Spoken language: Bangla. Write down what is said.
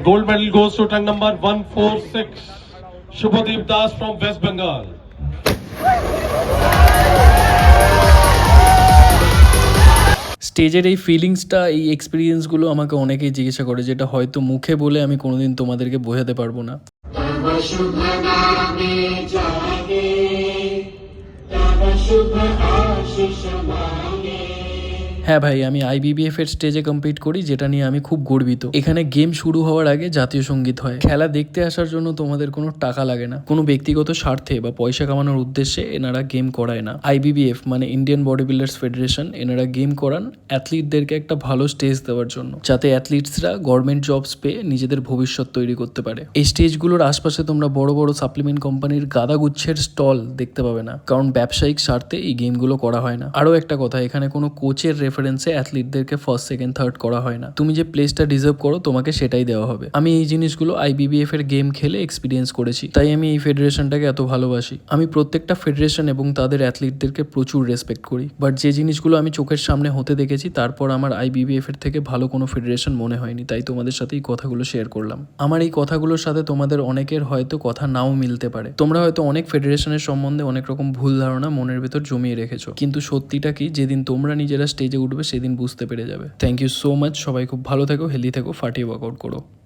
Gold medal goes to tongue number 146, Shubhadeep Das from West Bengal. স্টেজের এই ফিলিংসটা, এই এক্সপিরিয়েন্সগুলো আমাকে অনেকেই জিজ্ঞাসা করে, যেটা হয়তো মুখে বলে আমি কোনোদিন তোমাদেরকে বোঝাতে পারবো না। হ্যাঁ ভাই, আমি আইবিবিএফ এর স্টেজে কম্পিট করি, যেটা নিয়ে আমি খুব গর্বিত। এখানে গেম শুরু হওয়ার আগে জাতীয় সঙ্গীত হয়। খেলা দেখতে আসার জন্য তোমাদের কোনো টাকা লাগে না, কোনো ব্যক্তিগত স্বার্থে বা পয়সা কামানোর উদ্দেশ্যে এনারা গেম করায় না। আইবিবিএফ মানে ইন্ডিয়ান বডি বিল্ডার্স ফেডারেশন, এনারা গেম করান অ্যাথলিটদেরকে একটা ভালো স্টেজ দেওয়ার জন্য, যাতে অ্যাথলিটসরা গভর্নমেন্ট জবস পেয়ে নিজেদের ভবিষ্যৎ তৈরি করতে পারে। এই স্টেজগুলোর আশপাশে তোমরা বড় বড় সাপ্লিমেন্ট কোম্পানির গাদাগুচ্ছের স্টল দেখতে পাবে না, কারণ ব্যবসায়িক স্বার্থে এই গেমগুলো করা হয় না। আরও একটা কথা, এখানে কোনো কোচের রেফারেন্সে অ্যাথলিটদেরকে ফার্স্ট সেকেন্ড থার্ড করা হয় না। তুমি যে প্লেসটা ডিজার্ভ করো তোমাকে সেটাই দেওয়া হবে। আমি এই জিনিসগুলো আইবিবিএফ এর গেম খেলে এক্সপিরিয়েন্স করেছি, তাই আমি এই ফেডারেশনটাকে এত ভালোবাসি। আমি প্রত্যেকটা ফেডারেশন এবং তাদের অ্যাথলিটদেরকে প্রচুর রেসপেক্ট করি, বাট যে জিনিসগুলো আমি চোখের সামনে হতে দেখেছি তারপর আমার আইবিবিএফ এর থেকে ভালো কোনো ফেডারেশন মনে হয়নি, তাই তোমাদের সাথে এই কথাগুলো শেয়ার করলাম। আমার এই কথাগুলোর সাথে তোমাদের অনেকের হয়তো কথা নাও মিলতে পারে। তোমরা হয়তো অনেক ফেডারেশনের সম্বন্ধে অনেক রকম ভুল ধারণা মনের ভেতর জমিয়ে রেখেছো, কিন্তু সত্যিটা কি যেদিন তোমরা নিজেরা স্টেজে উঠবে সেদিন বুঝতে পেরে যাবে। Thank you so much. সবাই খুব ভালো থেকো, হেলদি থেকো, ফাটিয়ে ওয়ার্কআউট করো।